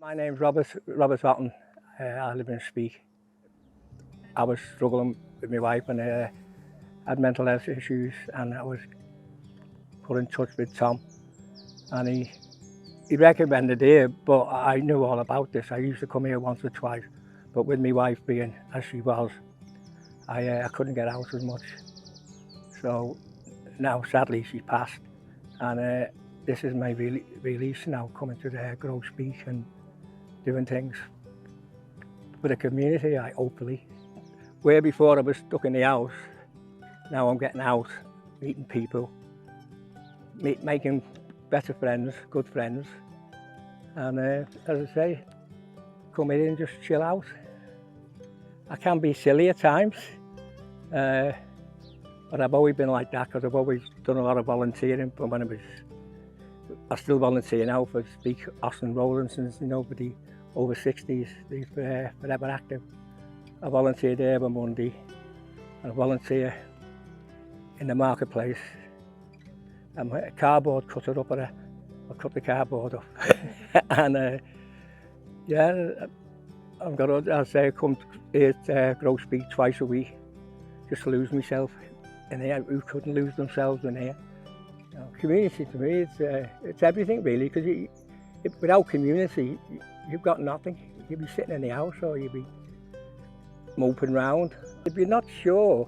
My name's Robert Otten. I live in Speke. I was struggling with my wife and had mental health issues, and I was put in touch with Tom, and he recommended here, but I knew all about this. I used to come here once or twice, but with my wife being as she was, I couldn't get out as much. So now, sadly, she passed, and this is my release now, coming to the Grow Speke and doing things for the community, hopefully. Where before I was stuck in the house, now I'm getting out, meeting people, making better friends, good friends, and as I say, come in and just chill out. I can be silly at times, but I've always been like that because I've always done a lot of volunteering from when I still volunteer now for Speke, Austin, Rowlandsons, for the over 60s, these forever active. I volunteer there every Monday, and I volunteer in the marketplace. I'm a cardboard cutter up, I cut the cardboard up. And yeah, I come here to Grow Speke twice a week, just to lose myself in here. Who couldn't lose themselves in here? Community to me, it's everything really, because without community, you've got nothing. You'll be sitting in the house or you'll be moping around. If you're not sure,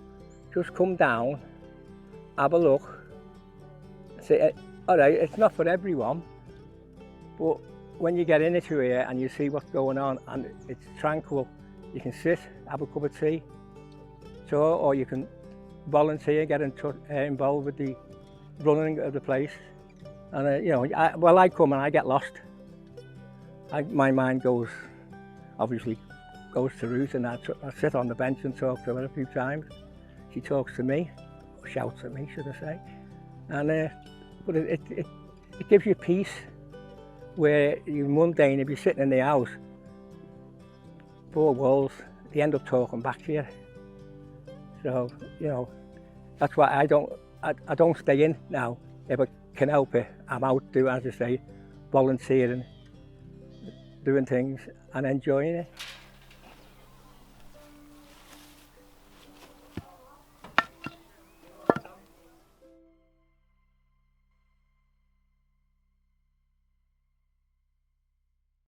just come down, have a look, say, all right, it's not for everyone, but when you get into here and you see what's going on and it's tranquil, you can sit, have a cup of tea, or you can volunteer, get involved with the running of the place. And I come and I get lost. My mind obviously goes to Ruth, and I sit on the bench and talk to her a few times. She talks to me, or shouts at me, should I say. And but it gives you peace, where you're mundane. If you're sitting in the house, four walls, they end up talking back to you. So that's why I don't stay in now. If I can help it, I'm out doing, as I say, volunteering, doing things and enjoying it.